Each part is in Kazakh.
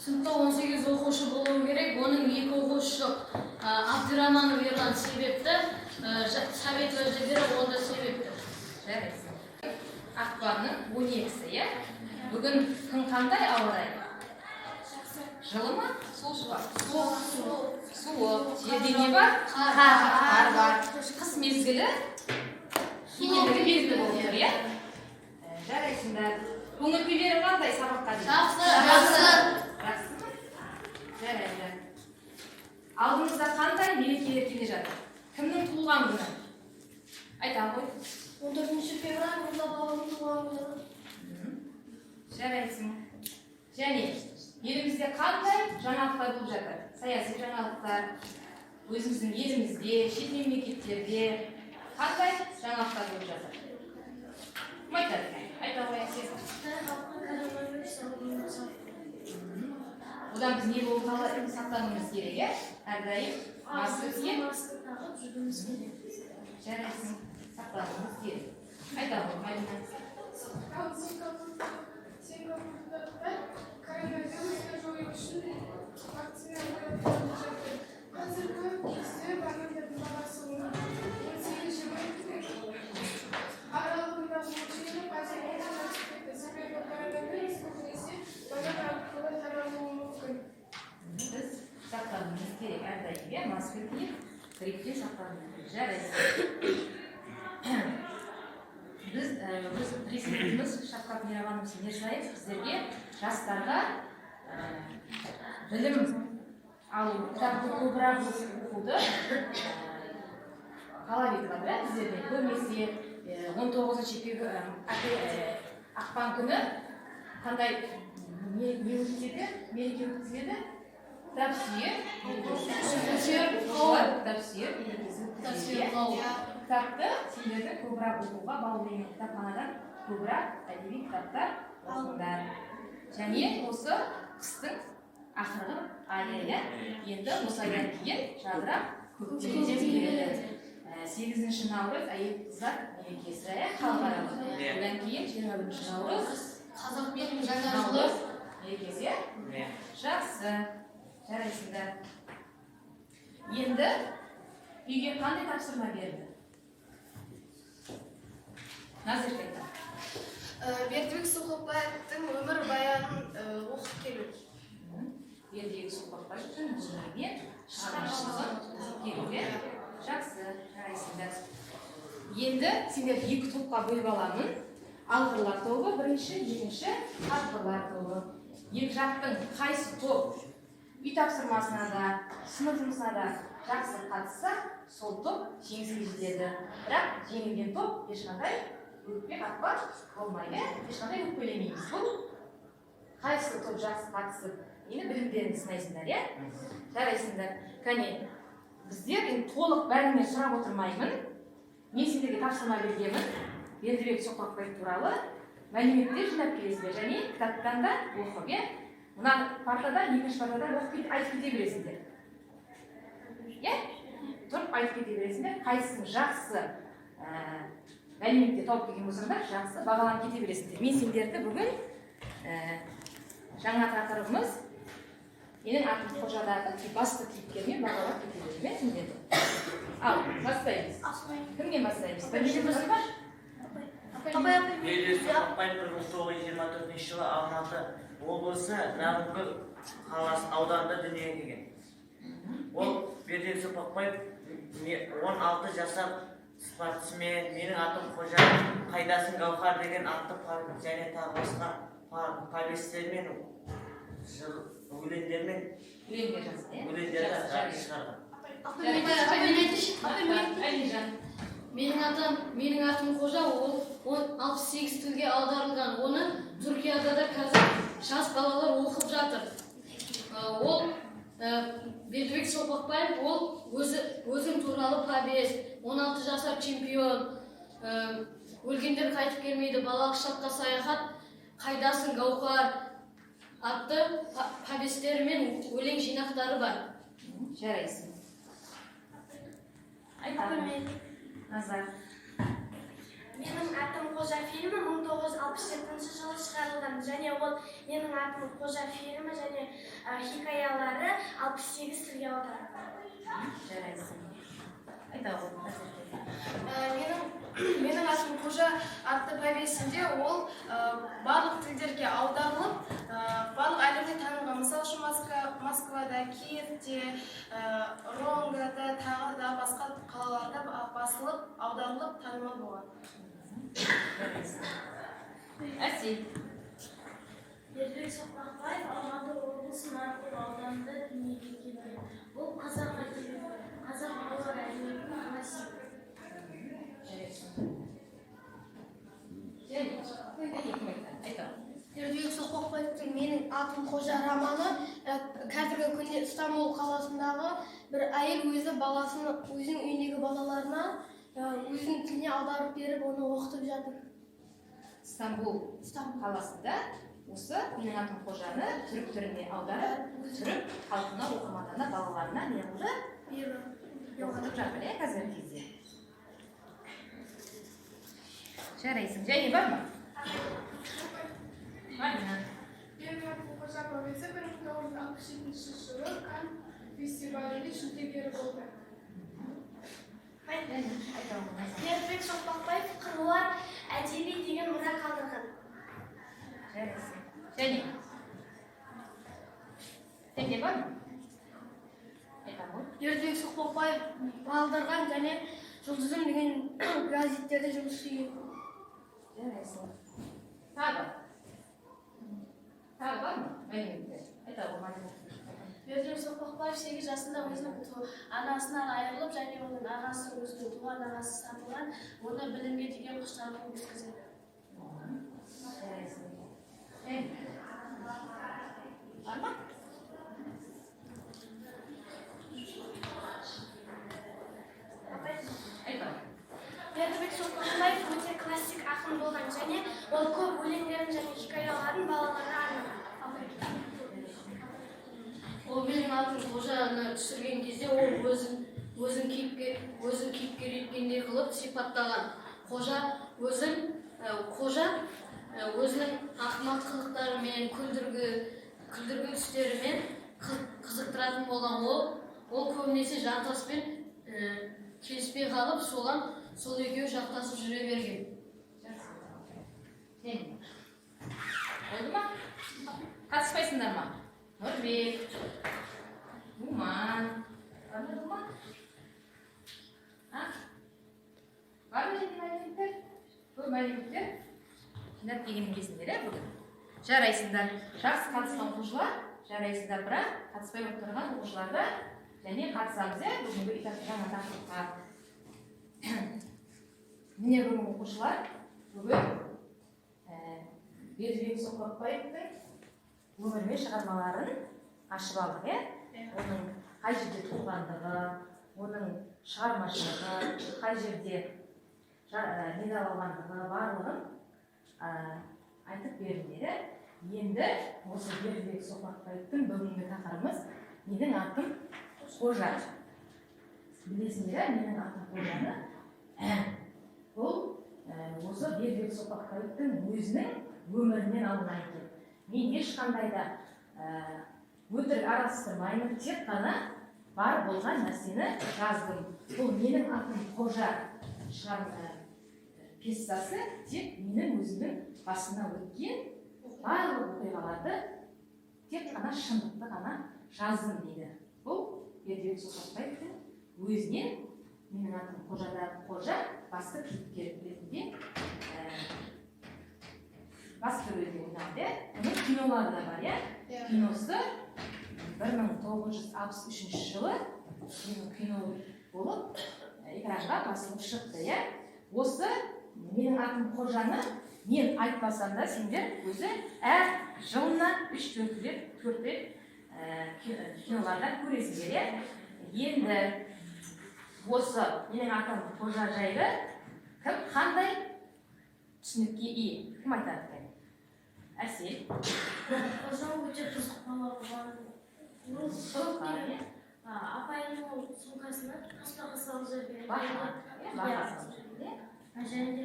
Сыныпта 18 оқушы болу керек. Оның 2 оқушы Абдыраманов Ерлан себепті, Советлі Жедері онда себепті. Жарайсың. Ақпанның 12-сі, бүгін күн қандай ауа райы? Жылы ма? Суық па? Суық. Жерде не бар? Қар бар. Қыс мезгілі екендігі белгілі болып тұр, иә? Жарайсыңдар. Көңіл күйлері қандай сабаққа дейін? Жақсы. Жақсы ма? Жарайды. Алдымызда қандай мерекелер келе жатыр? Кімнің туылған күні? Айта ғой. 14 февраль мұнда бабамның туған күні. Жарайсың. Және елімізде қандай жаңалықтар болып жатыр? Саяси жаңалықтар, өзіміздің елімізде, шет мемлекеттерде қандай жаңалықтар болып жатыр? Кім айтады? Айта қояйық сіз. Одан біз не болып сақтануымыз керек, е? Әрдайым маска киіп жарайсың, сақтануымыз керек. Айта ғой, Мәдина. Коронавирусты жою үшін вакцина қойылып жатыр. Қазіргі кезде балалардың бағасы 18-20 аралығында мөлшері қазір жеткілікті. Себебі коронавирус көбінесе балалар арқылы таралуы мүмкін. Біз сақтануымыз керек, әрдайым маска киіп, грипптен сақтануымыз керек. Жарайсың. Біз өз президентіміз Шавкат Мированович Мирзиёев сіздерге жастарға білім алу, кітапты көбірек оқуды талап етіп жатыр, біздерден. Көбінесе 19 ақпан күні қандай мереке өткізеді? Кітапсүйер кітапты сендерді көбірек оқуға, балалармен кітапханадан көбірек әдеби кітаптар оқыңдар. Және осы қыстың ақырғы айы, енді осы айдан кейін жадырап көктем келеді. 8 наурыз әйел қыздар мерекесі халықаралық. Одан кейін 21 наурыз Қазақ елінің жаңа жылы мерекесі. Жақсы. Жарайсыңдар. Енді үйге қандай тапсырма берді? Назиркетті. Бердібек Соқпаевтың өмір баянын оқып келу. Бердібек Соқпаевтың өмірімен шығармашылығын оқып келуге. Жақсы, жарайсыңдар. Енді сендер 2 топқа бөліп аламын. Алғырлар тобы, бірінші, екінші атқырлар тобы. Екі жақтың қайсы топ үй тапсырмасына да, сынып жұмысына да жақсы қатысса, сол топ жеңіске жетеді. Бірақ жеңілген топ ешқандай өкпе қақпа болмайды, ешқандай өкпелемейміз. Бұл қайсы топ жақсы қатысып, енді білімдеріңді сынайсыңдар, иә? Жарайсыңдар. Кәне, біздер толық бәрінен сұрап отырмаймын. Мен сендерге тапсырма бергенмін. Бердібек Соқпаев туралы мәліметтер жинап келесіңдер және кітаптан да оқып, иә? Мына партада, екінші партада оқып айтып кете бересіңдер. Иә? Тұрып айтып кете бересіңдер. Қайсының жақсы мәліметтер тауып келген болсаңдар, жақсы бағаланып кете бересіңдер. Мен сендерді бүгін жаңа тақырыбымыз менің атым Қожадағы басты кейіпкермен бағалап кете беремін сендерді. Ал, бастаймыз. Кімнен бастаймыз? Бірінші басқа? Бердібек Соқпаев 1924 жылы Алматы облысы Нарынкөл қаласы ауданында дүниеге келген. Ол Бердібек Соқпаев 16 жасар спортсмен, менің атым Қожа, қайдасың Гаухар деген атты және тағы басқа повестермен, өлеңдермен шығарған. Менің атым Қожа, ол 68 тілге аударылған. Оны Түркияда да қазір жас балалар оқып жатыр. Ол Бердібек Соқпаев, ол өзім туралы повесть, 16 жасар чемпион, өлгендер қайтып келмейді, балалық шаққа саяхат, қайдасың Гаухар атты повестері мен өлең жинақтары бар. Жарайсың. Айтамын. Назар. Менің атым Қожа фильмі 1967 жылы шығарылған, және ол Менің атым Қожа фильмі және хикаялары 68 тілге аударылған. Жарайсың. Айта ғой. Менің атым Қожа атты повесінде ол барлық тілдерге аударылып, барлық әлемде танылған. Мысалы үшін Москвада, Киевте, Ронгада, тағы да басқа қалаларда басылып, аударылып, танымал болған. Әсел. Бердібек Соқпақбаев Алматы облысы Нарынқол ауданында дүниеге келген. Ол қазақ балалар әдебиетінің классигі. Бердібек Соқпақбаевтың «Менің атым Қожа» романы қазіргі күнде Стамбул қаласындағы бір әйел өзі өзінің үйіндегі балаларына өзінің тіліне аударып беріп, оны оқытып жатыр. Стамбул қаласында осы «Менің атым Қожаны» түрік тіліне аударып, түрік халқына, оқырмандарына, балаларына не қылды? Оқытып жатыр, қазіргі кезде. Жарайсың. Және бар ма? Марина. Менің атым Қожа повесі 1967 жылы Канн фестивалінде жүлдегері болды. Бердібек Соқпақбаев қыруар әдеби деген мұра қалдырған. Жарайсың. Және? Сенде бар ма? Бердібек Соқпақбаев балдырған және Жұлдызым деген газеттерде жұмыс істеген. Жарайсың. Тағы бар ма? Айта ғой, Марина. Бердібек Соқпақбаев 8 жасында өзінің анасынан айырылып, және оның ағасы өзінің туған ағасы сатылған, оны білімге деген құштарлығын өткізеді. Бар ма? Бердібек Соқпақбаев өте классик ақын болған, және ол көп өлеңдерін және хикаяларын балаларға арнаған. Ол Менің атым Қожаны түсірген кезде ол өзін кейіпкер еткендей қылып сипаттаған. Қожа өзінің ақымақ қылықтарымен, күлдіргі түстерімен қызықтыратын болған. Ол көбінесе жантаспен келіспей қалып, сол екеуі жақтасып жүре берген. Oldu mu? Қатыспайсыңдар ма? Нұрбек, Думан. Бар ма Думан? Бар ма енді мәліметтер? Көп мәліметтер жинап келген емессіңдер, бүгін. Жарайсыңдар. Жақсы қатысқан оқушылар, жарайсыңдар, бірақ қатыспай отырған оқушыларды және қатысамыз, бүгінгі жаңа тақырыпқа. Міне бүгін оқушылар, бүгін Бердібек Соқпақбаевтың өмір мен шығармаларын ашып алдық, оның қай жерде туғандығы, оның шығармашылығы, қай жерде медаль алғандығы барлығын айтып бердіңдер. Енді осы Бердібек Соқпақбаевтың бүгінгі тақырыбымыз «Менің атым Қожа». Білесіңдер, «Менің атым Қожаны» бұл осы Бердібек Соқпақбаевтың өзінің өмірінен алынған екен. Мен ешқандай да өтірік араластырмаймын, тек қана бар болған нәрсені жаздым. Бұл «Менің атым Қожа» пьесасы тек менің өзімнің басына өткен барлық оқиғаларды тек қана шындықты ғана жаздым дейді. Бұл Бердібек Соқпақбаевтың өзінен «Менің атым Қожадағы Қожа» басты кейіпкер ретінде басты рөлде ойнады. Оның кинолары да бар, киносы 1963 жылы кино болып экранға басылып шықты. Осы «Менің атым Қожаны» мен айтпасам да сендер өзі әр жылына 3-4 рет кинолардан көресіңдер. Енді осы «Менің атым Қожа» жайлы кім қандай түсінікке ие? Кім айтады? Әсел. Қожа өте қызық бала болған. Апайының сумкасына қоспаға салып жіберген. Баға салып жіберген. және де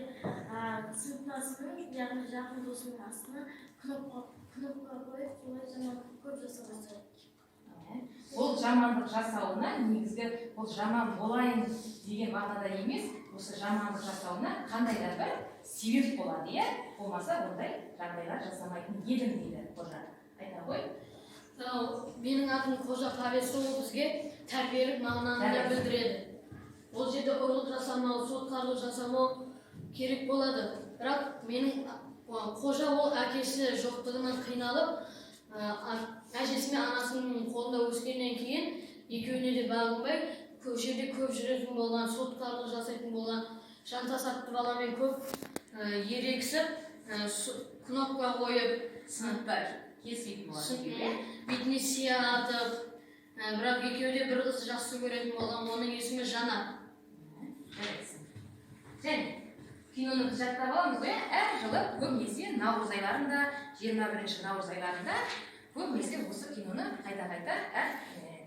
сыныптасының яғни жақын досының астына кнопка қойып солай жамандық көп жасап бастайды. Бұл жамандық жасауына негізгі бұл жаман болайын деген мағынада емес, осы жамандық жасауына қандай да бір себеп болады, иә? Болмаса ондай жағдайлар жасамайтын едім дейді қожа. Айта ғой. Менің атым Қожа Павел, ол бізге тәрбиелік мағынаны да білдіреді. Ол жерде ұрлық жасамау, сотқарлық жасамау керек болады. Бірақ менің қожа ол әкесі жоқтығынан қиналып, әжесі мен анасының қолында өскеннен кейін екеуіне де бағынбай, көшеде көп жүретін болған, соттарлық жасайтын болған, жантасатты баламен көп ерегісіп, кнопка қойып, Сыныпта кесіп болады. бетіне сия атып, бірақ екеуі де бір қыз жақсы көретін болған, оның есімі Жанар. Және киноны жаттап аламыз ғой, әр жылы көбінесе наурыз айларында, 21 наурыз айларында көбінесе осы киноны қайта-қайта әр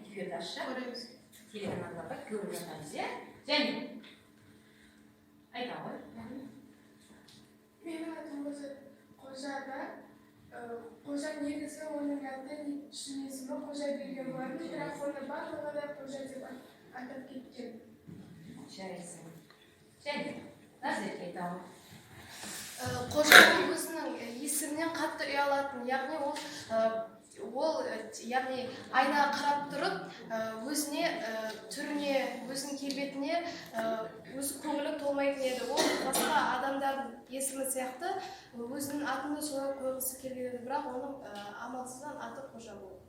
эфирді ашып, телеарналарда көріп жатамыз, иә? Және айта ғой. Менің атым Қожада. Қожа негізі оның аты шын есімі Қожа берген болатын, бірақ оны барлығы да Қожа деп атап кеткен. Жарайсың. Және Назерке айта ғой. Қожа өзінің есімінен қатты ұялатын, яғни ол яғни айнаға қарап тұрып өзіне түріне, өзінің келбетіне өзі көңілі толмайтын еді. Ол басқа адамдардың есімі сияқты өзінің атын да солай қойғысы келген еді, бірақ оның амалсыздан аты Қожа болды.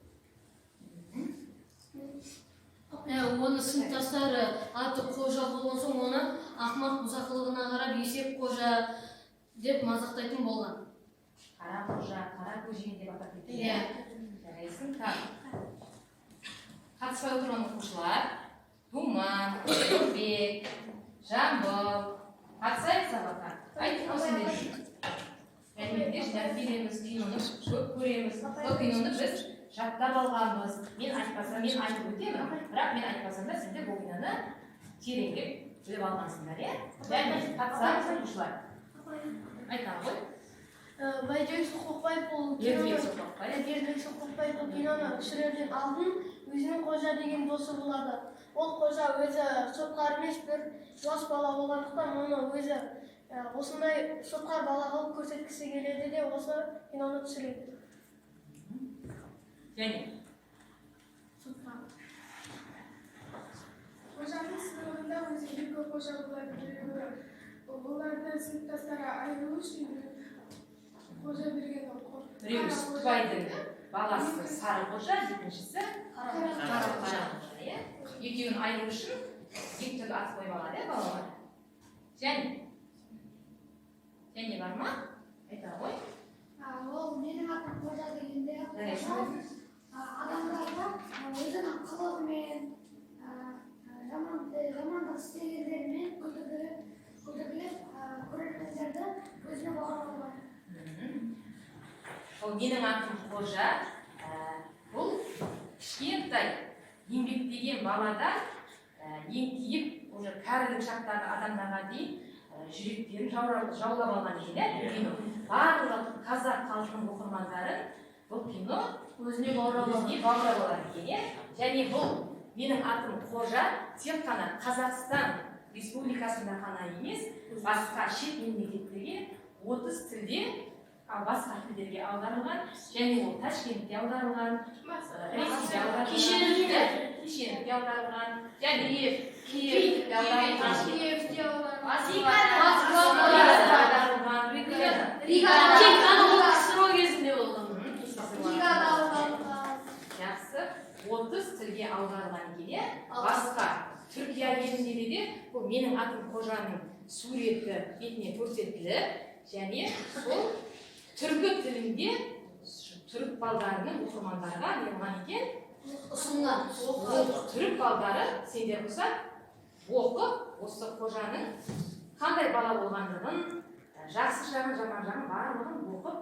Оны сыныптастары аты Қожа болған соң, оны ақымақ бұзақылығына қарап есеп Қожа деп мазақтайтын болған. Қара Қожа, қара көжең деп атап кетті. Иә. Жарайсың. Қатыспай отырған оқушылар Думан, Нұрбек, Жамбыл қатысайық сабаққа. Айтып осындай. Мәліметтер жинап келеміз, киноны көп көреміз. Бұл киноны біз жаттап алғанбыз. Мен айтпасам, мен айтып өтемін, бірақ мен айтпасам да сендер бұл киноны тереңдеп біліп алғансыңдар, иә? Және қатысамыз оқушылар. Айта ғой. Байдебек Соқпаев бұл киноны түсірерден алдын өзінің Қожа деген досы болады. Ол Қожа өзі сотқар емес, бір жас бала болғандықтан оны өзі осындай сотқар бала қылып көрсеткісі келеді де осы киноны түсіреді. Және Қожаның сыныбында өзі екі қожа болады. Оларды сыныптастары айыру үшін Қожа берген біреуі Сүтбайдың баласы Сары Қожа, екіншісі Қара Қожа, иә? Екеуін айыру үшін екі түрлі ат қойып алады, иә, балалар? Және бар ма? Айта ғой. Ол менің атым Қожа дегенде адамдарға өзінің қылығымен, жамандық істегендерімен күлдіріп көрермендерді өзіне бағалауға. Ол менің атым Қожа, бұл кішкентай еңбектеген баладан еңкейіп, уже кәрілік шақтағы адамдарға дейін жүректерін жаулап алған дейді, кино. Барлық қазақ халқының оқырмандарын бұл кино өзіне баурап алған екен. Және бұл менің атым Қожа тек қана Қазақстан Республикасында қана емес, басқа шет мемлекеттерге 30 тілде, басқа тілдерге аударылған, және ол Ташкентте аударылған, Ресейде аударылған, және Киевте аударылған, жақсы 30 тілге аударылған келе, басқа Түркия елінде де бұл менің атым Қожаның суреті бетіне көрсетіліп, және сол түркі тілінде түрік балдарының оқырмандарға берілген екен. Ұсынған. Түрік балдары сендер ұқсап, оқып, осы Қожаның қандай бала болғандығын, жақсы жағын, жаман жағын барлығын оқып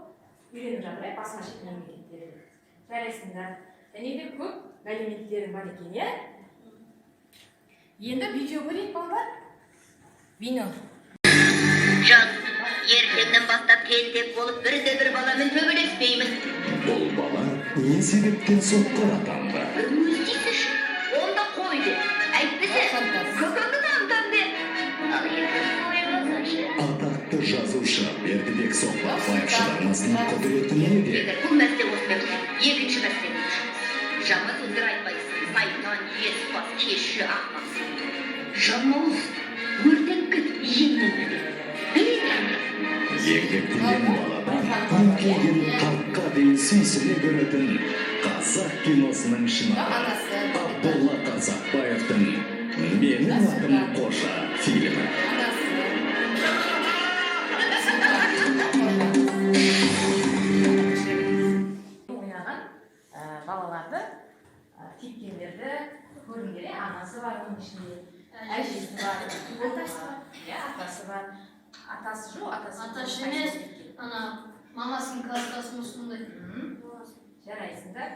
үйреніп жатыр, басқа шет мемлекеттерде. Жарайсыңдар. Және де көп мәліметтерің бар екен, иә? Енді видео көрейік балалар. Видео. жаз. Ертеңнен бастап тентек болып бірде-бір баламен төбелеспейміз. Бұл бала не себептен сотқа атанды? Өстейсіз, онда қой де. Әйтпесе, көкеңді танытам де. Ал енді сойылсыншы. Атақты жазушы Бердібек Соқпақбаев шығармасының құдіреті неде? Егер бұл мәселе осымен екінші мәселе. Жаңа сөздер айтпайсың. Сайтан, еспас, кеші, ақмақсың. Жалмауыз, өртенкіт, еңнен Еңбектеген баладан еңкейген қаққа дейін сүйсіне көретін қазақ киносының шынары Абдолла Қазақбаевтың «Менің атым Қожа» фильмі. Ойнаған балаларды, кейіпкерлерді көріңдер, анасы бар оның ішінде, әжесі бар, атасы бар. Атасы жоқ, Атасы емес, мамасының кластасының үстінде. Жарайсыңдар.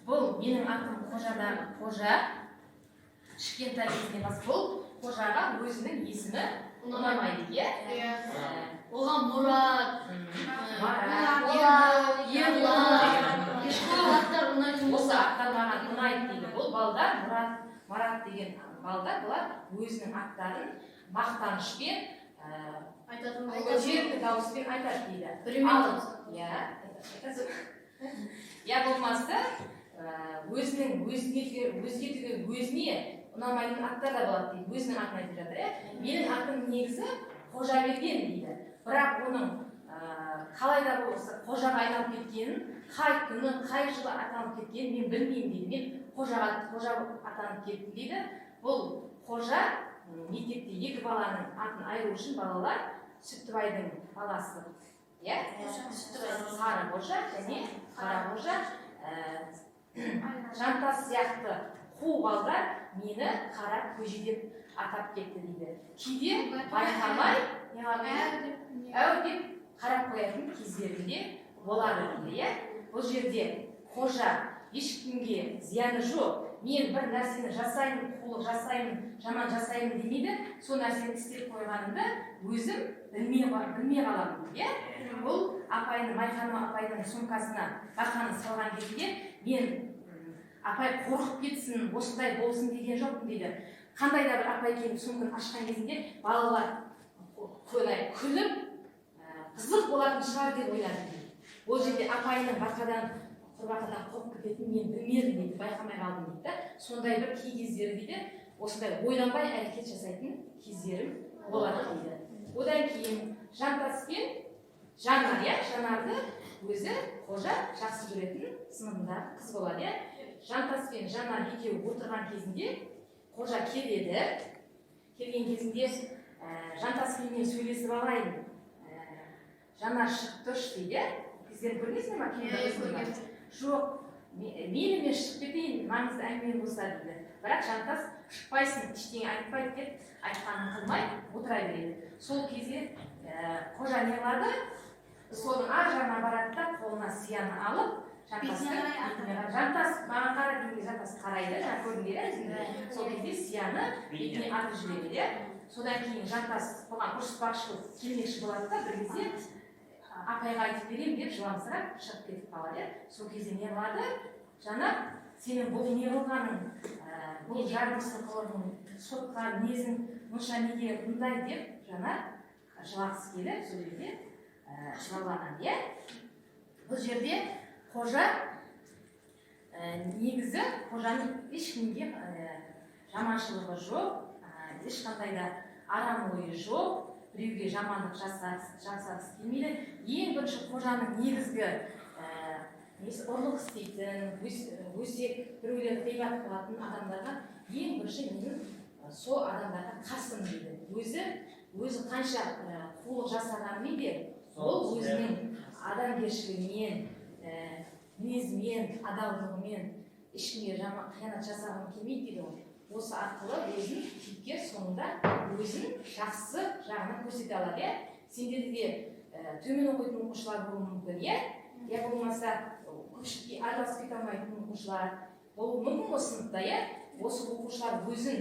Бұл менің атым Қожадағы Қожа. Кішкентай кезінен бастап бұл Қожаға өзінің есімі ұнамайды, иә? Оған Мұрат, Ерлан, ешқой аттар ұнайтын Осы болса. аттар маған ұнайды дейді. Бұл балдар, Марат деген балдар, бұлар өзінің аттарын мақтанышпен көтеріңкі дауыспен айтады дейді. Я болмаса өзінің өзіне ұнамайтын аттар да болады дейді. Өзінің атын айтып жатыр. Менің атым негізі Қожаберген дейді. Бірақ оның қалай да болса Қожаға айналып кеткенін, қай күні, қай жылы атанып кеткенін мен білмеймін дейді. Мен Қожа атанып кеттім дейді. Бұл Қожа мектепте екі баланың атын айыру үшін балалар Сүттібайдың баласы, Сары Қожа және Қара Қожа, Жантас сияқты қу балдар мені Қара Көже деп атап кетті дейді. Кейде байқамай, әу деп қарап қоятын кездерінде болады дейді. Бұл жерде Қожа ешкімге зияны жоқ. Мен бір нәрсені жасаймын, қулық жасаймын, жаман жасаймын демейді, сол нәрсені істеп қойғанымды өзім білмей қаламын. Бұл Майханым апайдың сумкасына бақаны салған кезінде мен апай қорқып кетсін, осындай болсын деген жоқпын дейді. Қандай да бір апай келіп сумканы ашқан кезінде балалар күліп, қызық болатын шығар деп ойладым. Ол жерде апайының бақадан қорқып кететін мен білмедім дейді, байқамай қалдым дейді. Сондай бір кей кездері дейді, осындай ойланбай әрекет жасайтын кездерім болады дейді. Одан кейін Жантас пен Жанарды өзі Қожа жақсы көретін сыныбындағы қыз болады. Жантас пен Жанар екеуі отырған кезінде Қожа келеді. Келген кезінде Жантаспен мен сөйлесіп алайын. Жанар шығып тұршы дейді. Сіздер көрмейсіңдер ма? Жоқ, мейлі мен шығып кетейін, маңызды әңгіме болса дейді. Бірақ Жантас шықпайсың, ештеңе айтпайды деп айтқанын қылмай отыра береді. Сол кезде Қожа не қылады? Соның ар жағына барады да қолына сияны алып, Жантас маған қара дейінге Жантас қарайды, көрдіңдер, сол кезде сияны бетіне атып жібереді. Содан кейін Жантас бұған ұрыспақшы келмекші болады да, бір кезде апайға айтып берем деп жыламсырап шығып кетіп қалады. Сол кезде не қылады? Жанар, сенің бұл не қылғаның, бұл жармысы қылығың, сотқа мінезің мұнша неге бұндай деп Жанар жылағысы келіп, сол жерде жылаған. Бұл жерде Қожа негізі Қожаның ешкімге жаманшылығы жоқ, ешқандай да арам ойы жоқ, біреуге жамандық жасағысы келмейді. Ең бірінші Қожаның негізгі ұрлық істейтін, өсек біреулерді ғибат қылатын адамдарға ең бірінші менің сол адамдарға қарсымын дейді. Өзі қанша қулық жасағанымен де, ол өзінің адамгершілігімен, мінезімен, адалдығымен ешкімге қиянат жасағым келмейді дейді. Осы арқылы өзін кейіпкер соңында өзін жақсы жағынан көрсете алады. Сендерде де төмен оқитын оқушылар болуы мүмкін, я болмаса көпшілікке араласып кете алмайтын оқушылар болуы мүмкін осы сыныпта. Осы оқушылар өзін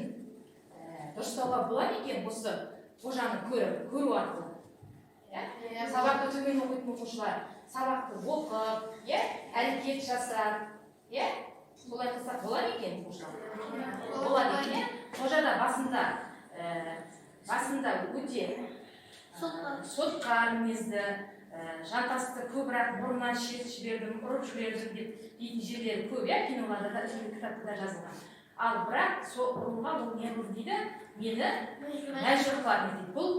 дұрыстауға болады екен осы Қожаны көру арқылы. Сабақты төмен оқитын оқушылар сабақты оқып, әрекет жасап, солай қылсақ болады екен оқушылар? Болады екен. Қожада басында өте сотқар мінезді, жантасты көбірек бұрыннан шертіп жібердім, ұрып жібердім дейтін жерлері көп, киноларда да, кітапта да жазылған. Ал бірақ сол ұруға ол не қылды дейді, мені мәжбүр қылады дейді. Бұл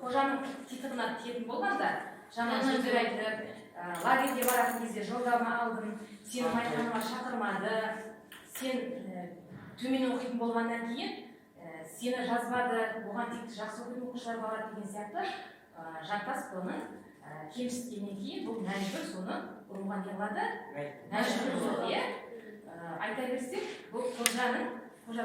қожаның титығына тиетін болғанда, жаңа сөздер айтып, лагерьге баратын кезде жолдама алдым, сені майданға шақырмады, сен төмен оқитын болғаннан кейін сені жазбады, оған тек жақсы оқитын оқушылар барады деген сияқты жантас бұның кемсіткеннен кейін бұл мәжбүр соны ұруға не қылады? Мәжбүр болды. Айта берсек, бұл қожа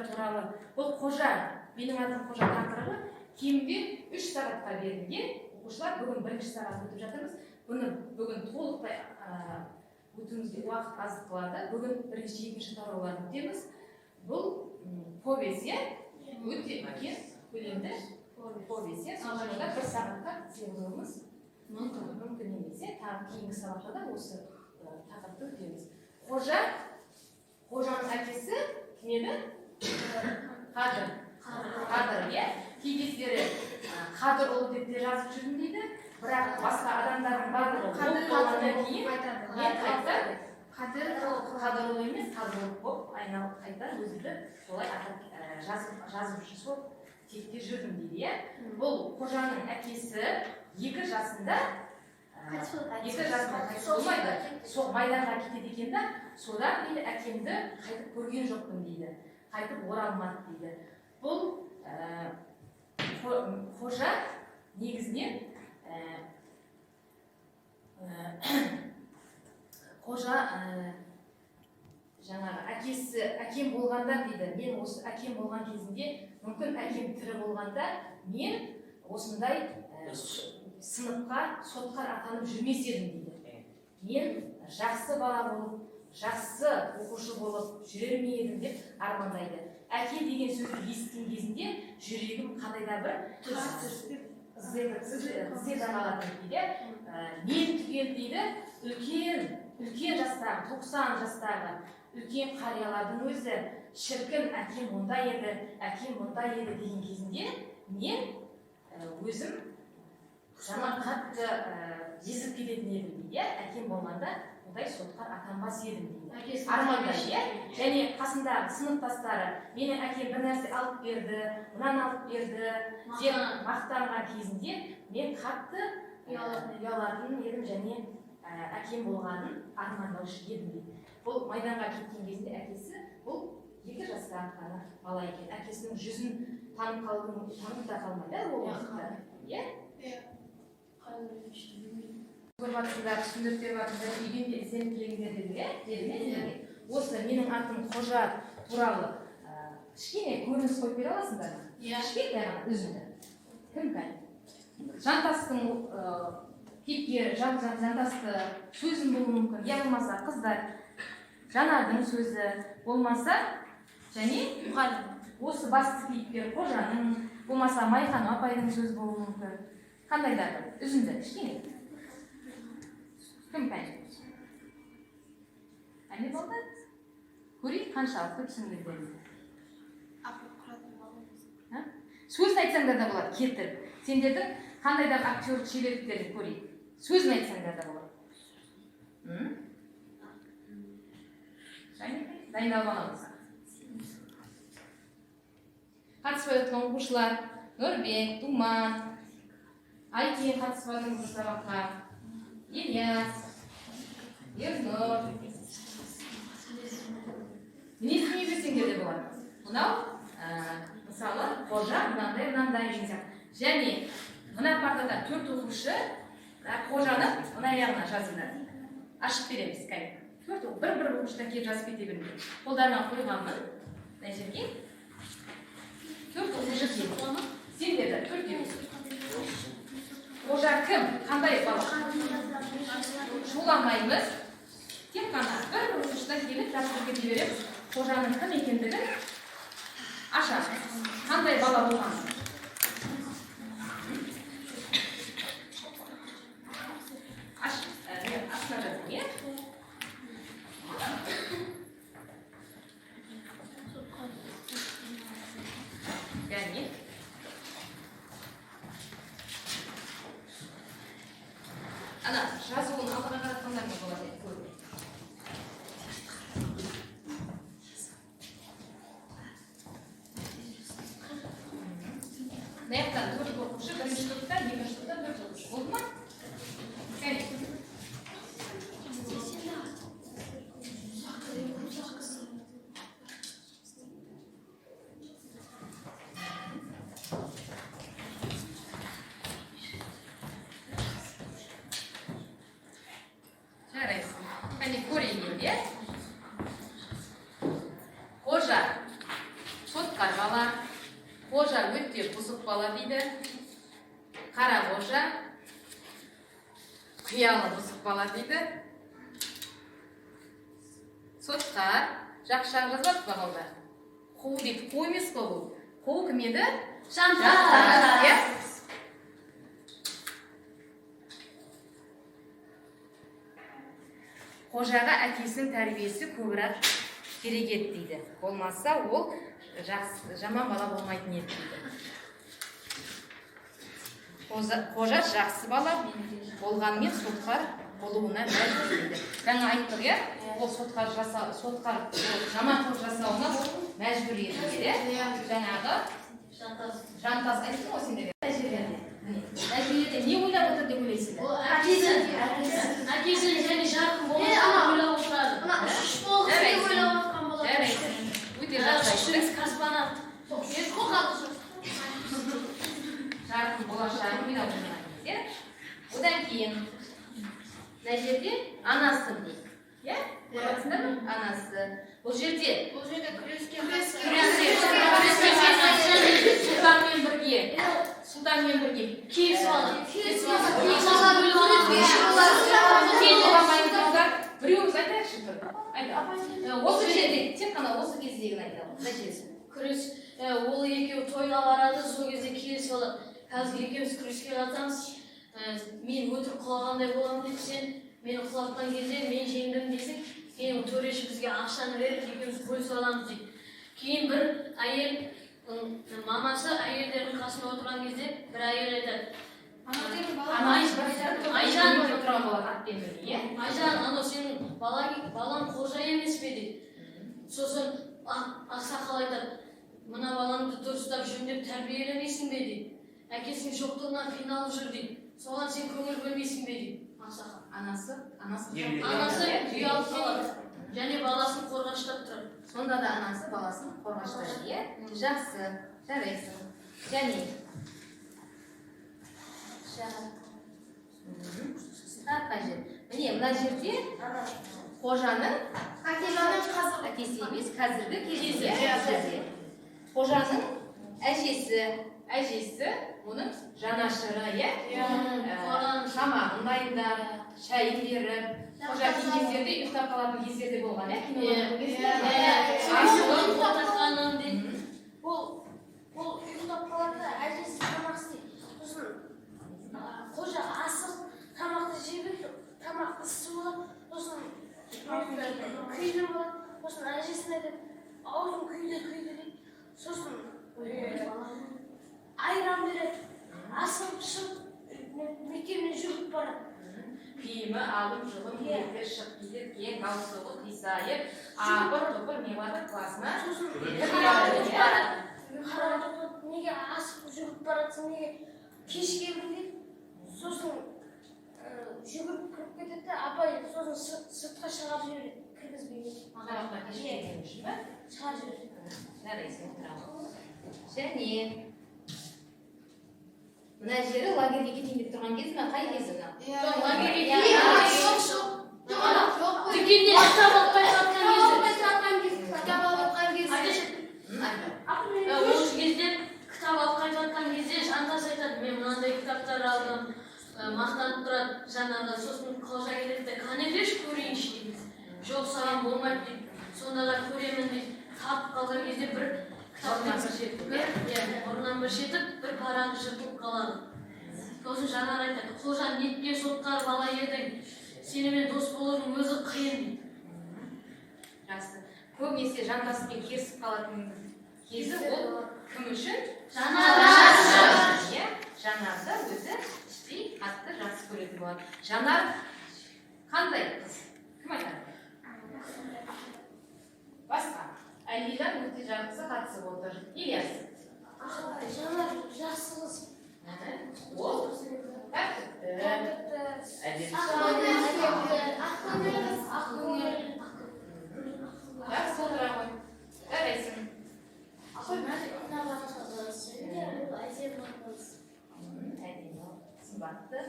туралы, бұл қожа, менің атым қожа тақырыбы кемінде 3 сағатқа берілген. Оқушылар бүгін 1-ші сағат өтіп жатырмыз. Бұны бүгін толықтай өтуімізге уақыт аздық қылады. Бүгін 1-ші тарауларын өтеміз. Бұл повесть, өте үлкен көлемді повесть. Сондықтан 1 сағатқа сыйғызуымыз мүмкін емес. Тағы кейінгі сабақта да осы тақырыпты өтеміз. Қожаның әкесі кім еді? Қадыр, кей кездері Қадыр ұлы деп те жазып жүрдім дейді. Бірақ басқа адамдардың барлығы болып болғаннан кейін қайта Қадыр ұлы емес, Қадыр ұлы болып айналып қайта өзімді солай жазып сол текте жүрдім дейді. Бұл қожаның әкесі 2 жасында қайтыс болмайды. Сол майданға кетеді екен да, содан кейін әкемді қайтып көрген жоқпын дейді. Қайтып оралмады дейді. Бұл қожа негізінен қожа жаңағы әкем болғанда дейді, мен осы әкем болған кезінде, мүмкін әкем тірі болғанда, мен осындай сыныпқа сотқар атанып жүрмес едім дейді. Мен жақсы бала болып, жақсы оқушы болып жүрер ме едім деп армандайды. Әке деген сөзді естіген кезінде жүрегім қандай да бір іздеп алатын дейді. Мен түгел дейді, үлкен жастағы, 90 жастағы үлкен қариялардың өзі шіркін әкем мұндай еді деген кезінде мен өзім жаман қатты езіп кететін едім дейді. Әкем болғанда ондай сотқар атанбас едім дейді. Армандайды. Және қасындағы сыныптастары менің әкем бір нәрсе алып берді, мынаны алып берді деп мақтанған кезінде мен қатты ұялатын едім және әкем болғанын армандаушы едім дейді. Бұл майданға кеткен кезінде әкесі бұл 2 жаста ғана бала екен. Әкесінің жүзін танып та қалмайды ол уақытта. Көрбатсыздар, түсіндіртер батыздар, үйден де ізденіп келіңдер деді. Осы менің атым қожа туралы кішкене көрініс қойып бере аласыңдар ма? Кішкене үзінді. Кім қай? Жантастың кейіпкері, жантасты сөзін болуы мүмкін, я болмаса қыздар, Жанардың сөзі болмаса, және осы басты кейіпкер қожаның, болмаса Майхан апайдың сөзі болуы мүмкін. Қандай да үзінді, кішкене. Кім қай? Әне болды? Көрейік қаншалықты түсіндірдіңіздер. Сөзін айтсаңдар да болады, кетіріп. Сендердің қандай да актер шеберліктерін көрейік. Сөзін айтсаңдар да болады. Дайындалып аламыз. Қатыспай отқан оқушылар Нұрбек, Думан, Айкен қатыспадың бұл сабаққа. Ильяс, Ернұр. Мінезіне берсеңдер де болады. Мынау, мысалы, қожа мынандай деген. Және мына партада 4 оқушы қожаны мына аяғына жазыңдар. Ашып береміз, кәне. Бір оқушыдан келіп жазып кете бермейді. Қолдарынан қойғанмын. Мына жерге 4 оқушы келді. Сендерді 4 келді. Қожа кім? Қандай бала? Шуламаймыз. Тек қана бір оқушыдан келіп жазып кете береміз. Қожаның кім екендігін ашамыз. Қандай бала болғанын. Маяқтан 4 оқушы, бірінші топта, екінші топта 4 оқушы. Болды ма? Кәне. Жарайсың. Кәне көрейін бе? Қожа соткар бала, қожа өте бұзық бала дейді. Қара қожа қиялы бұзық бала дейді. Соткар жақшар жазады бағалдар. Қу дейді, қу емес қой бұл. Қу кім еді? Жантас. Қожаға әкесінің тәрбиесі көбірек керек еді дейді. Болмаса ол жаман бала болмайтын еді дейді. Қожа жақсы бала болғанымен соткар болуына мәжбүр дейді. Жаңа айттық, иә? Ол соткар жаман қылық жасауына мәжбүр еді дейді. Жаңағы жантас айттың ғой сендерге. Нәжбүрде не ойлап отыр деп ойлайсың? Әкесін және жарқын болмаса ойлап отырады. Үш болып деп ойлап отқан болады. Өте жақсы айттың. Космонавт. Жарқын болашағын ойлап отырған кезде. Одан кейін мына жерде анасы дейді. Иә? Көресіңдер ме? Анасы. Бұл жерде Сұлтанмен бірге Киіз бала. Біреуіміз айтайықшы бір. Осы жерде, тек қана осы кездегін айтамын. Нәтижесі. Күрес, ол екеуі тойға барады, сол кезде келесі болады. Қазір екеуміз күреске жатамыз. Мен өтірік құлағандай боламын деп сен мені құлатқан кезде мен жеңдім десең, кейін төреші бізге ақшаны беріп, екеуміз бөлісіп аламыз дейді. Кейін бір әйел, мамасы әйелдердің қасына отырған кезде бір әйел айтады. Айжан, анау сенің балаң қожа емес пе дейді. Сосын ақсақал айтады, мына балаңды дұрыстап жөндеп тәрбиелемейсің бе дейді. Әкесінің жоқтығынан қиналып жүр дейді. Соған сен көңіл бөлмейсің бе дейді. Ақсақал. Анасы ұялып қалады. Және баласын қорғаштап тұрады. Сонда да анасы баласын қорғаштайды, иә? Жақсы, жарайсың. Және міне мына жерде қожаның әкесі емес, қазіргі кезде қожаның әжесі оның жанашыры, иә? Тамағын дайындап, шайын беріп, қожа кей кездерде ұйықтап қалатын кездерде болған, иә? Ол ұйықтап қалады, әжесі тамақ істейді. Сосын қожа асық тамақты жеп, тамақ ісі болады. Сосын күйдір болады. Сосын әжесіне айтады, аузым күйді дейді. Сосын айран береді. Асығып шығып мектебіне жүріп барады. Киімі алып жылым ертер шығып кетеді, кейін галстуғы қисайып, апыр-тұпыр не барды класына неге асығып жүріп баратсың, неге кеш келдің дейді. Сосын жүгіріп кіріп кетеді, апай сосын сыртқа шығарып жібереді, кіргізбейді. Сабаққа кеш келген үшін бе? Шығарып жібереді. Жарайсың, отырамын. Және мына жері лагерьге кетейін деп тұрған кез ме? Қай кезі мына? Дүкеннен кітап алып осы кезде кітап алып қайтқан кезде жантас айтады, мен мынандай кітаптар алдым, мақтанып тұрады жаңағы. Сосын қожа келеді де, қане берші көрейінші дейді. Жоқ, саған болмайды дейді. Сонда да көремін дейді. Тартып қалған кезде бір ұрынан бір шетіп, бір парағы жыртылып қалады. Сосын жанар айтады, қожа нетке соттар бала едің, сенімен дос болудың өзі қиын дейді. Жақсы. Көбінесе жантаспен керісіп қалатын кезі ол кім үшін? Жанарды өзі іштей қатты жақсы көретін болады. Жанар қандай қыз? Кім айтады? Басқа. Әлидан өте жақсы қатысып отыр. Ильяс. жанар жақсы қыз. Ол тәртіпті, жақсы отыра ғой. Жарайсың. Әдемі, сымбатты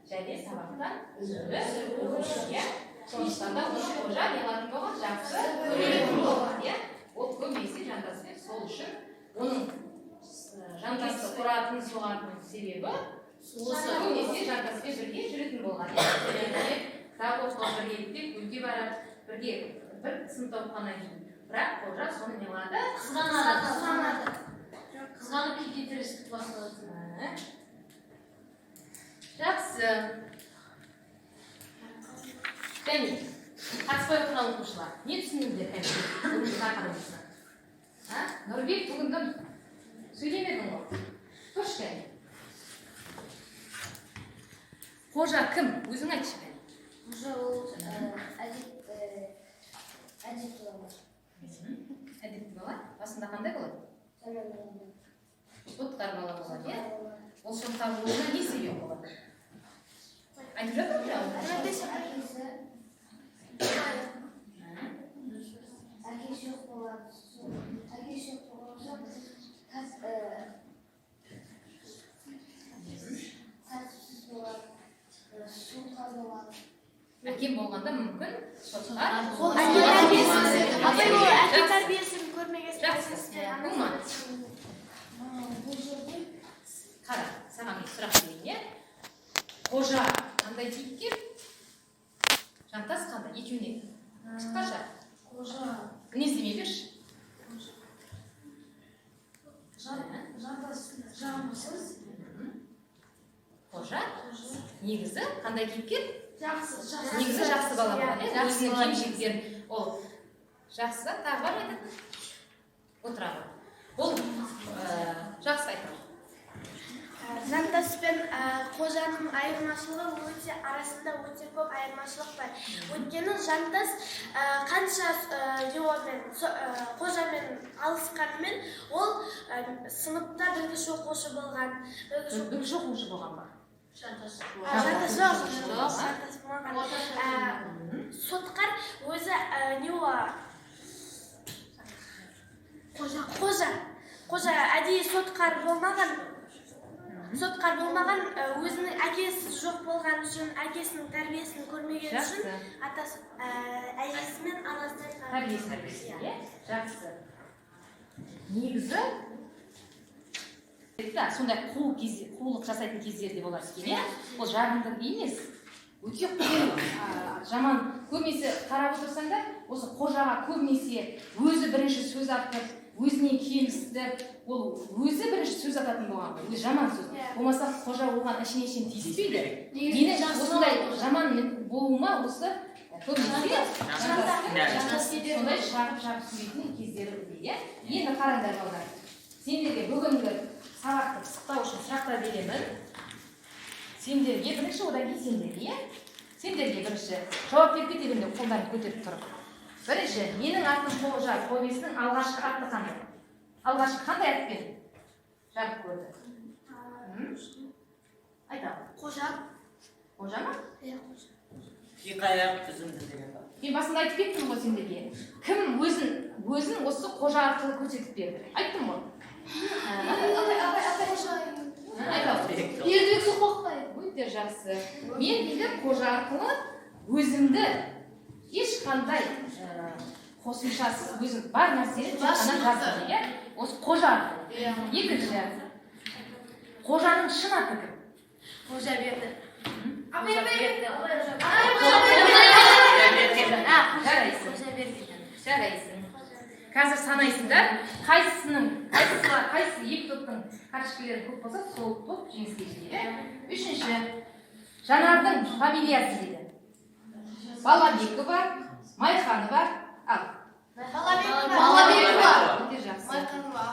және сабақтан үзілді оқушыға. Сондықтан да осы қожа не қылатын болған жақсы көретін болған, иә? Ол көбінесе жантаспен сол үшін оның жантасты ұратын соғатын себебі осы көбінесе жантаспен бірге жүретін болған. Кітап оқуға бірге көлге барады, бірге бір сыныпта оқығаннан кейін. Бірақ қожа соны не қылады? Қызғанып кекетірістік басталады. Жақсы. Кәне, қатыспай отырған оқушылар, не түсіндіңдер кәне? Бүгінгі тақырыбымызды. Нұрбек, бүгінгі сөйлемедің ғой. Тұршы кәне. Қожа кім? Өзің айтшы кәне. Қожа ол әдетті бала. Әдетті бала? Басында қандай болады? Соткар бала болады, иә? Ол соткар болуына не себеп болады? Айтып жатыр ма? Әкесі жоқ болады. Әкесі жоқ болғанша тәртіпсіз болады. Соткар болады. Әкем болғанда мүмкін соткар. Әке тәрбиесін көрмеген. Жақсы. Бұл ма? Қара, саған бір сұрақ берейін, иә? Қожа қандай кейіпкер? Жантас қандай? Екеуіне қысқаша мінездеме берші. Жантас жағымсыз. Қожа негізі қандай кейіпкер? Жақсы. Негізі жақсы бала болған, иә? Өзінің кемшіліктерін ол жақсы, тағы бар айтатын? Отыра ғой. Ол жақсы айтады. Жантас пен қожаның айырмашылығы арасында өте көп айырмашылық бар. Өйткені жантас қанша қожамен алысқанымен ол сыныпта бірінші оқушы болған. Бірінші оқушы болған ба? Жантас болған. Соткар өзі қожа әдейі соткар болмаған, өзінің әкесі жоқ болған үшін, әкесінің тәрбиесін көрмеген үшін, әжесі мен анасының тәрбиесі, иә? Жақсы. Негізі, сондай қулық жасайтын кездерде болар екен, иә? Ол жағымды емес, өте жаман. Көбінесе қарап отырсаңдар, осы қожаға көбінесе өзі бірінші сөз артып, өзіне келісті, ол өзі бірінші сөз ататын болған, өзі жаман сөз. Болмаса қожа оған ішіне тиіспейді. Мені осындай жаман болуыма осы көбінесе сондай шағып сөйлейтін кездері дейді. Енді қараңдар балдар. Сендерге бүгінгі сабақты пысықтау үшін сұрақтар беремін. Сендерге бірінші, одан кейін сендерге, сендерге бірінші жауап беріп кетемін, қолдарын көтеріп тұрып. Бірінші, менің атым Қожа повесінің алғашқы аты қандай? Алғашқы қандай атпен жарық көрді? Айтамын. Қожа. Қожа ма? Хикая үзінді деген бар. Мен басында айтып кеттім ғой сендерге. Кім өзін осы қожа арқылы көрсетіп берді? Айттым ғой. Бердібек Соқпақбай. Өте жақсы. Мен дейді қожа арқылы өзімді ешқандай қосымшасыз өзім бар нәрсені ғана жаздым, иә? Осы қожа арқылы. Екінші, қожаның шын аты кім? Қожа берді. Жарайсың. Қазір санайсыңдар, қайсы екі топтың қаршықшылары көп болса, сол топ жеңіске жетеді. Үшінші, Жанардың фамилиясы дейді. Балабекі бар, Майханы бар, ал. Балабекі бар. Өте жақсы. Майханы бар,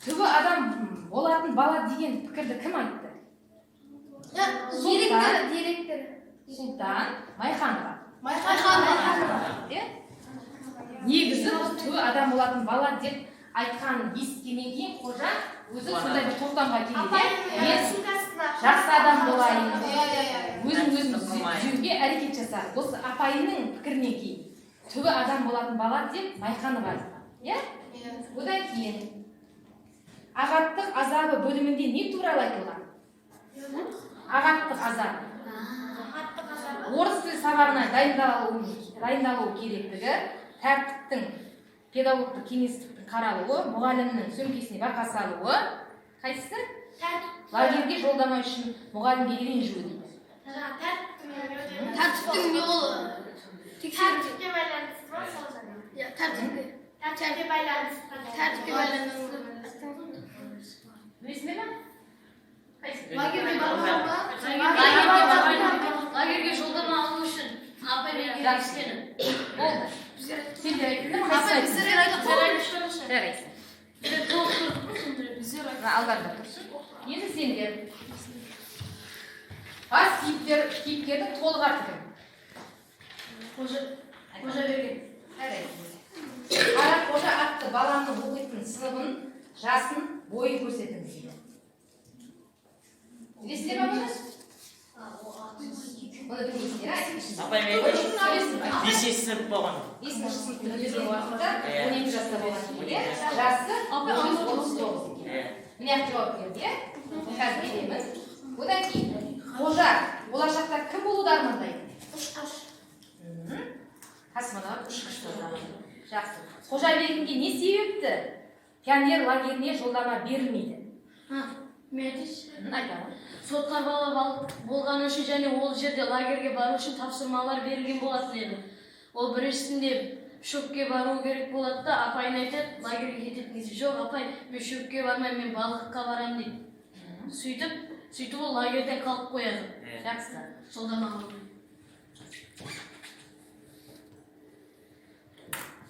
Түбі адам болатын бала деген пікірді кім айтты? Директор. Сұлтан Майханова. Майханы. Негізі түбі адам болатын бала деп айтқанын естігеннен кейін қожа өзі сондай бір тоқтамға келеді. Мен жақсы адам болайын, өзін түзеуге әрекет жасады. Осы апайының пікірінен кейін түбі адам болатын бала деп майқаны бар. Иә? Одан кейін ағаттық азабы бөлімінде не туралы айтылған? Ағаттық азабы. Орыс тіл сабағына дайындалу керектігі, тәртіптің, педагогтық кеңестіктің қаралуы, мұғалімнің сөмкесіне бақа салуы, қайсысы? Лагерьге жолдама үшін мұғалімге ренжуі дейді. Тәртіптің жолы. Тәртіпке байланысты ма сол жаңа? Тәртіпке байланысты. Тәртіпке байланысты. Білесіңдер ме? Қайсысы? Лагерьге бармау ма? Лагерьге жолдама алу үшін апай берген ескені. Болды. Сендер айттыңдар ма? Апай, біздер айтып Жарайсың. Алдарында тұрсын. Енді сендер. Бас кейіпкердің толық аты кім? Қожа берген. Қара қожа атты баланы оқитын сыныбын, жасын, бойын көрсетіңіз дейді. Білесіздер ме бұны? Оны білмейсіздер, айтыңызшы. Апай мен 5-ші сынып болған. 5-ші сыныптың өзінің уақытта 12 жаста болған кезде, жасы 39 екен. Міне жауап берді, иә? Қазір келеміз. Одан кейін қожа болашақта кім болуды армандайды? Ұшқыш. Космонавт, ұшқыш болады. Жақсы. Қожа бегімге не себепті пионер лагеріне жолдама берілмейді? Айтамын. Сотқар бала болғаны үшін және ол жерде лагерге бару үшін тапсырмалар берілген болатын еді. Ол біріншісінде шөпке бару керек болады да, апайын айтады, лагерге кететін кезде, жоқ апай, мен шөпке бармай, мен балыққа барам дейді. Сөйтіп ол лагерден қалып қояды. Жақсы. Жолдама алу.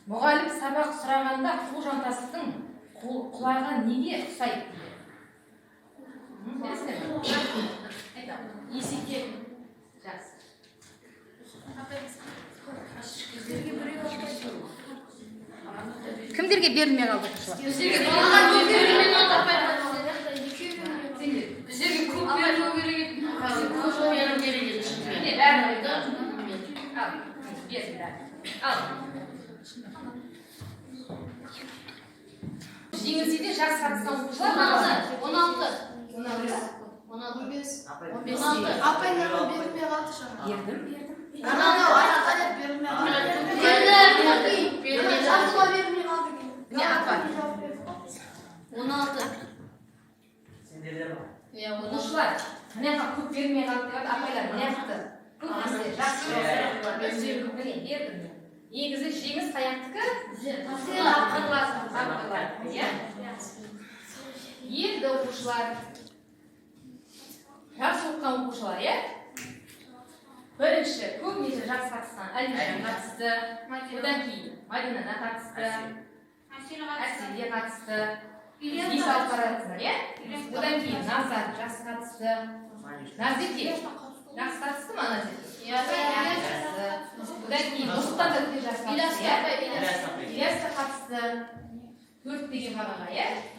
Мұғалім сабақ сұрағанда қол жантастың құлағы неге ұқсайды? Есекке. Жақсы. Кімдерге берілмей қалды? Біздерге көп берілу керек. Көп берілу керек. Міне бәрін айтты. Ал, берді бәрі. Ал. Жеңілсе де жақсы қатысқан оқушылар 16. 15. Апай берілмей қалды жаңа. Бердім. Не апа? 16. Сендерде ма? Оқушылар, мына көп бермей қалды деп апайлар мынақты. Жақсы. Бердім. Негізі жеңіс қаяқтікі? Тапқырлар. Енді оқушылар. Жақсы оқыған оқушылар, иә? Бірінші, көбінесе жақсы қатысқан Әлімжан қатысты, одан кейін Мадинана қатысты, Әселге қатысты, ес алып баратсыздар, иә? Одан кейін Назар жақсы қатысты, Назеке жақсы қатысты ма Назеке? Одан кейін Нұрсұлтан да өте жақсы қатысты, иә? Ильяс та қатысты, 4 деген бағаға, иә?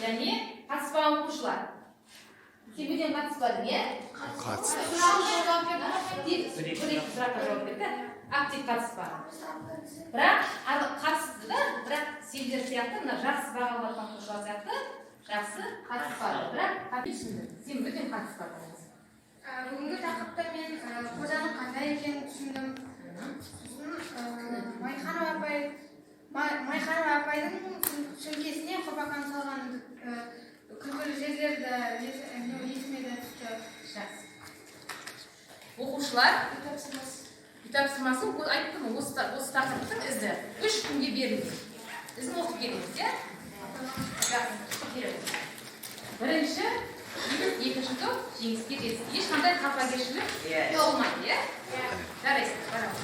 Және қатыспаған оқушылар. Сен бөтен қатыспадың, иә? Қатысты. Бір-екі сұраққа жауап берді, актив қатыспаған. Бірақ қатысты да, бірақ сендер сияқты, мына жақсы баға алған оқушылар сияқты жақсы қатыспады. Бірақ қатысты, сен бөтен қатыспадың. Бүгінгі тақырыпта мен қожаның қандай екенін түсіндім. Майханова апайдың сөмкесіне қопақан салған күлкілі жерлерді есіме де түсті. Жақсы. Оқушылар үй тапсырмасы айттым, осы тақырыптың ізі 3 күнге берілді. Ізін оқып келеміз, иә? Жақсы. Бірінші, екінші топ жеңіске жетті. Ешқандай қапагершілік болмайды, иә? Жарайсың, барамыз.